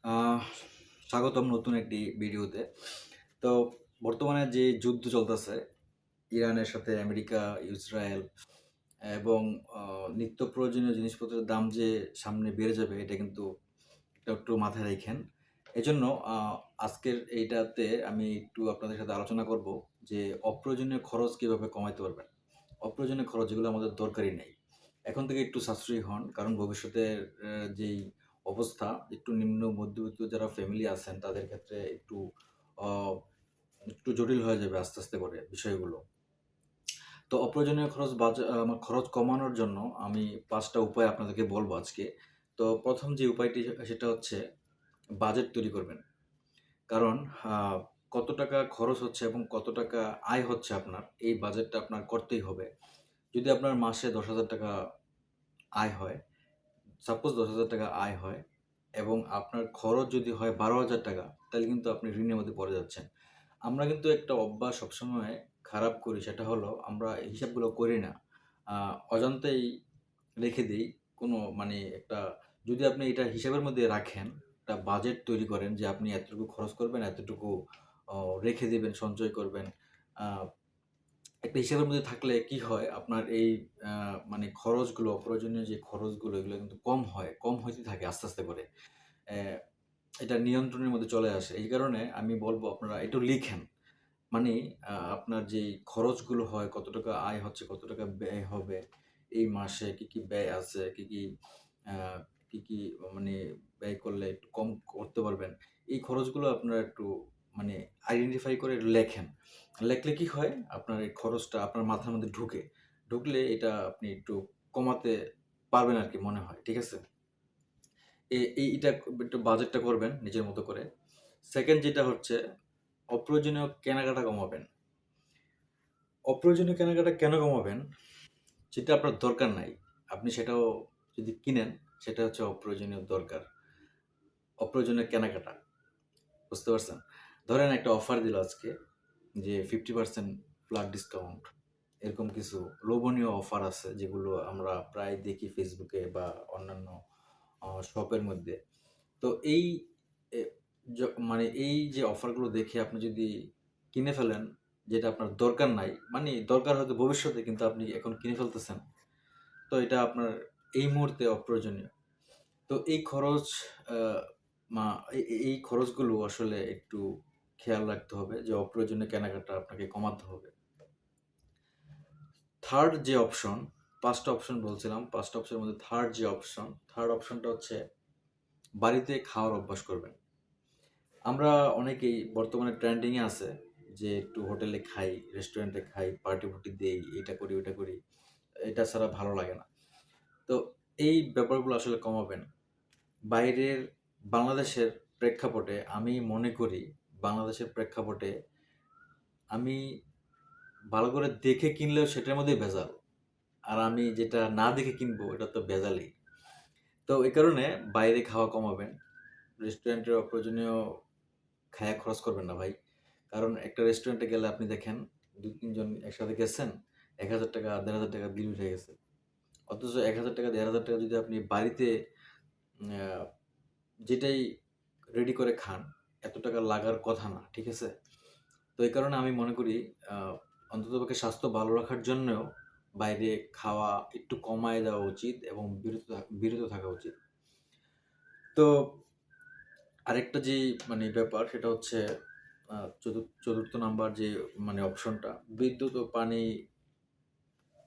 আহ স্বাগতম নতুন একটি ভিডিওতে। তো বর্তমানে যে যুদ্ধ চলতেছে ইরানের সাথে আমেরিকা, ইসরায়েল এবং নিত্য প্রয়োজনীয় জিনিসপত্রের দাম যে সামনে বেড়ে যাবে এটা কিন্তু এটা একটু মাথায় রাখেন। এজন্য আজকের এইটাতে আমি একটু আপনাদের সাথে আলোচনা করব যে অপ্রয়োজনীয় খরচ কিভাবে কমাইতে পারবেন। অপ্রয়োজনীয় খরচ যেগুলো আমাদের দরকারই নেই। এখন থেকে একটু সাশ্রয়ী হন। কারণ ভবিষ্যতের যেই অবস্থা একটু নিম্ন মধ্যবিত্ত যারা ফ্যামিলি আছেন তাদের ক্ষেত্রে আ একটু জটিল হয়ে যাবে আস্তে, আস্তে করে বিষয়গুলো। তো অপ্রয়োজনীয় খরচ কমানোর জন্য আমি ৫ টা উপায় আপনাদেরকে বলব আজকে। তো ১ম যে উপায়টি সেটা হচ্ছে বাজেট তৈরি করবেন। কারণ আ কত টাকা খরচ হচ্ছে এবং কত টাকা আয় হচ্ছে আপনার, এই বাজেটটা আপনার করতেই হবে। যদি আপনার মাসে ৳১০,০০০ আয় হয়, সাপোজ ৳১০,০০০ আয় হয় এবং আপনার খরচ যদি হয় ৳১২,০০০, তাহলে কিন্তু আপনি ঋণের মধ্যে পড়ে যাচ্ছেন। আমরা কিন্তু একটা অভ্যাস সবসময় খারাপ করি, সেটা হলো আমরা এই হিসাবগুলো করি না। আ অজান্তেই রেখে দেই। কোনো মানে একটা যদি আপনি এটা হিসাবের মধ্যে রাখেন, একটা বাজেট তৈরি করেন যে আপনি এতটুকু খরচ করবেন, এতটুকু অ রেখে দিবেন, সঞ্চয় করবেন। আ একটা হিসাবের মধ্যে থাকলে কি হয় আপনার এই আ মানে খরচগুলো, অপ্রয়োজনীয় যে খরচগুলো এগুলো কিন্তু কম হয়। কম হইতে থাকে আস্তে, আস্তে করে। অ্যা এটা নিয়ন্ত্রণের মধ্যে চলে আসে। এই কারণে আমি বলব আপনারা একটু লিখেন। মানে আপনার যেই খরচগুলো হয়, কত টাকা আয় হচ্ছে, কত টাকা ব্যয় হবে, এই মাসে কি, কি ব্যয় আছে, আ কি মানে ব্যয় করলে একটু কম করতে পারবেন। এই খরচগুলো আপনারা একটু মানে আইডেন্টিফাই করে লেখেন। লেখলে কি হয়? আপনার এই খরচটা আপনার মাথার মধ্যে ঢুকে। ঢুকলে এটা আপনি একটু কমাতে পারবেন আরকি মনে হয়। ঠিক আছে? এটা একটু বাজেটটা করবেন নিজের মতো করে। 2nd যেটা হচ্ছে অপ্রয়োজনীয় কেনাকাটা কমাবেন। অপ্রয়োজনীয় কেনাকাটা কেন কমাবেন? যেটা আপনার দরকার নাই, আপনি সেটাও যদি কিনেন, সেটা হচ্ছে অপ্রয়োজনীয় দরকার। অপ্রয়োজনীয় কেনাকাটা। বুঝতে পারছেন? ধরেন একটা অফার দিল আজকে যে 50% ফ্ল্যাট ডিসকাউন্ট। এরকম কিছু লোভনীয় অফার আছে যেগুলো আমরা প্রায় দেখি Facebook এ বা অন্যান্য শপের মধ্যে। তো এই এ য মানে এই যে অফারগুলো দেখে আপনি যদি কিনে ফেলেন, যেটা আপনার দরকার নাই, মানে দরকার হয়তো ভবিষ্যতে কিন্তু আপনি এখন কিনে ফেলতেছেন। তো এটা আপনার এই মুহূর্তে অপ্রয়োজনীয়। তো এই খরচ আ মা এ এ এই খরচগুলো আসলে একটু খেয়াল রাখতে হবে যে অপ্রয়োজনীয় কেনাকাটা আপনাকে কমাতে হবে। 3rd যে অপশন, ৫ টা অপশন বলছিলাম। ৫ টা অপশনের মধ্যে 3rd অপশনটা হচ্ছে বাড়িতে খাওয়ার অভ্যাস করবেন। আমরা অনেকেই বর্তমানে ট্রেন্ডিং এ আছে যে একটু হোটেলে খাই, রেস্টুরেন্টে খাই, পার্টি-ফুর্টি দেই, এটা করি, ওটা করি। এটা ছাড়া ভালো লাগে না। তো এই ব্যাপারগুলো আসলে কমাবেন। বাইরের বাংলাদেশের প্রেক্ষাপটে আমি মনে করি, বাংলাদেশের প্রেক্ষাপটে আমি ভালো করে দেখে কিনলেও সেটার মধ্যেই ভেজাল। আর আমি যেটা না দেখে কিনবো এটা তো ভেজালই। তো এই কারণে বাইরে খাওয়া কমাবেন। রেস্টুরেন্টের অপ্রয়োজনীয় খায়া খরচ করবেন না ভাই। কারণ একটা রেস্টুরেন্টে গেলে আপনি দেখেন ২-৩ জন একসাথে গেছেন, ৳১,০০০ ৳১,৫০০ বিল উঠে গেছে। অথচ ৳১,০০০ ৳১,৫০০ যদি আপনি বাড়িতে আ যেটাই রেডি করে খান, এত টাকা লাগার কথা না। ঠিক আছে? তো এই কারণে আমি মনে করি আ অন্ততপক্ষে স্বাস্থ্য ভালো রাখার জন্যেও বাইরে খাওয়া একটু কমায় দেওয়া উচিত এবং বিরত থাকা উচিত। তো আরেকটা যেই মানে ব্যাপার সেটা হচ্ছে আ ৪র্থ নাম্বার যে মানে অপশনটা, বিদ্যুৎ ও পানি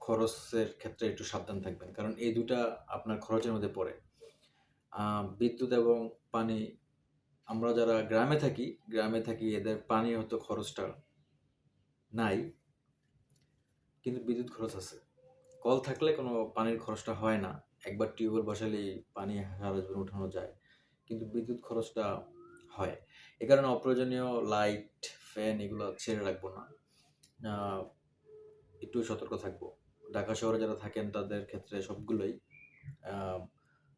খরচের ক্ষেত্রে একটু সাবধান থাকবেন। কারণ এই ২ টা আপনার খরচের মধ্যে পড়ে। আ বিদ্যুৎ এবং পানি আমরা যারা গ্রামে থাকি এদের পানি হয়তো খরচটা নাই, কিন্তু বিদ্যুৎ খরচ আছে। কল থাকলে কোনো পানির খরচটা হয় না। একবার টিউবওয়েল বসালেই পানি সারা জীবন উঠানো যায়। কিন্তু বিদ্যুৎ খরচটা হয়। এ কারণে অপ্রয়োজনীয় লাইট, ফ্যান এগুলো ছেড়ে রাখবো না। আ একটু সতর্ক থাকবো। ঢাকা শহরে যারা থাকেন তাদের ক্ষেত্রে সবগুলোই আ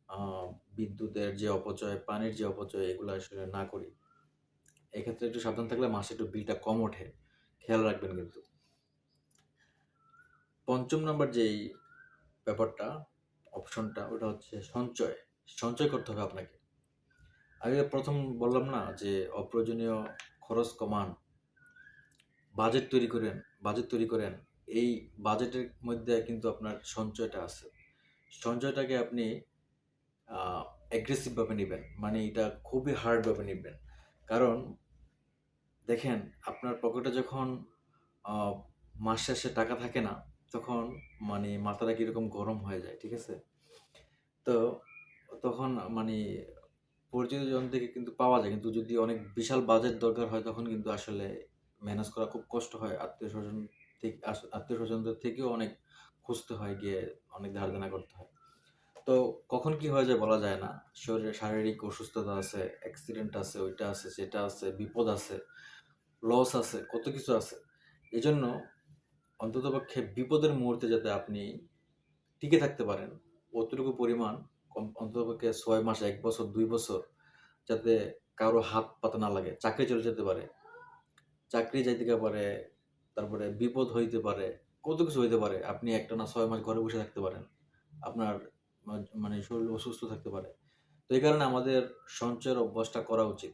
আ বিদ্যুতের যে অপচয়, পানির যে অপচয় এগুলো আসলে না করি। এক্ষেত্রে একটু সাবধান থাকলে মাসে একটু বিলটা কম ওঠে। খেয়াল রাখবেন কিন্তু। ৫ম নাম্বার যেই ব্যাপারটা, অপশনটা ওটা হচ্ছে সঞ্চয়। সঞ্চয় করতে হবে আপনাকে। আমি প্রথম বললাম না যে অপ্রয়োজনীয় খরচ কমান, বাজেট তৈরি করেন, বাজেট তৈরি করেন। এই বাজেটের মধ্যে কিন্তু আপনার সঞ্চয়টা আছে। সঞ্চয়টাকে আপনি অ্যাগ্রেসিভ ভাবে নিবেন। মানে এটা খুবই হার্ড ভাবে নিবেন। কারণ দেখেন, আপনার পকেটে যখন আ মাস শেষে টাকা থাকে না, তখন মানে মাথাটা কিরকম গরম হয়ে যায়। ঠিক আছে? তো তখন মানে পরিচিত জন থেকে কিন্তু পাওয়া যায়। কিন্তু যদি অনেক বিশাল বাজেট দরকার হয়, তখন কিন্তু আসলে ম্যানেজ করা খুব কষ্ট হয়। আত্মীয়স্বজনদের থেকেও অনেক খুঁজতে হয়, গিয়ে অনেক ধার দেনা করতে হয়। তো কখন কি হয়ে যায় বলা যায় না। শরীরে শারীরিক অসুস্থতা আছে, অ্যাক্সিডেন্ট আছে, ওইটা আছে, সেটা আছে, বিপদ আছে, লস আছে, কত কিছু আছে। এজন্য অন্ততপক্ষে বিপদের মুহূর্তে যাতে আপনি টিকে থাকতে পারেন, অতটুকু পরিমাণ অন্ততপক্ষে ৬ মাস, ১ বছর, ২ বছর যাতে কারো হাত পাতা না লাগে। চাকরি চলে যেতে পারে, চাকরি যাইতে পারে, তারপরে বিপদ হইতে পারে, কত কিছু হইতে পারে। আপনি একটানা ৬ মাস ঘরে বসে থাকতে পারেন। আপনার মানে শরীর অসুস্থ থাকতে পারে। তো এই কারণে আমাদের সঞ্চয়ের অভ্যাসটা করা উচিত।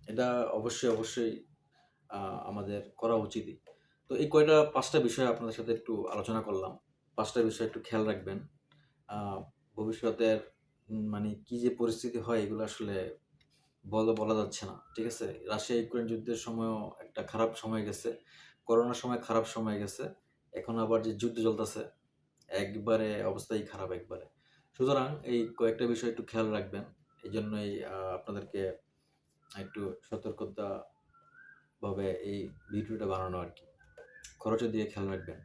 এটা অবশ্যই আ আমাদের করা উচিতই। তো এই কয়টা ৫ টা বিষয় আপনাদের সাথে একটু আলোচনা করলাম। ৫ টা বিষয় একটু খেয়াল রাখবেন। আ ভবিষ্যতের মানে কি যে পরিস্থিতি হয়, এগুলো আসলে বলা যাচ্ছে না। ঠিক আছে? রাশিয়া-ইউক্রেন যুদ্ধের সময়ও একটা খারাপ সময় গেছে। করোনার সময় খারাপ সময় গেছে। এখন আবার যে যুদ্ধ চলতেছে, একবারে অবস্থাই খারাপ একবারে। সুতরাং এই কয়েকটা বিষয় একটু খেয়াল রাখবেন। এজন্যই আপনাদেরকে একটু সতর্কতা ভাবে এই ভিডিওটা বানানো আরকি। খরচের দিকে খেয়াল রাখবেন।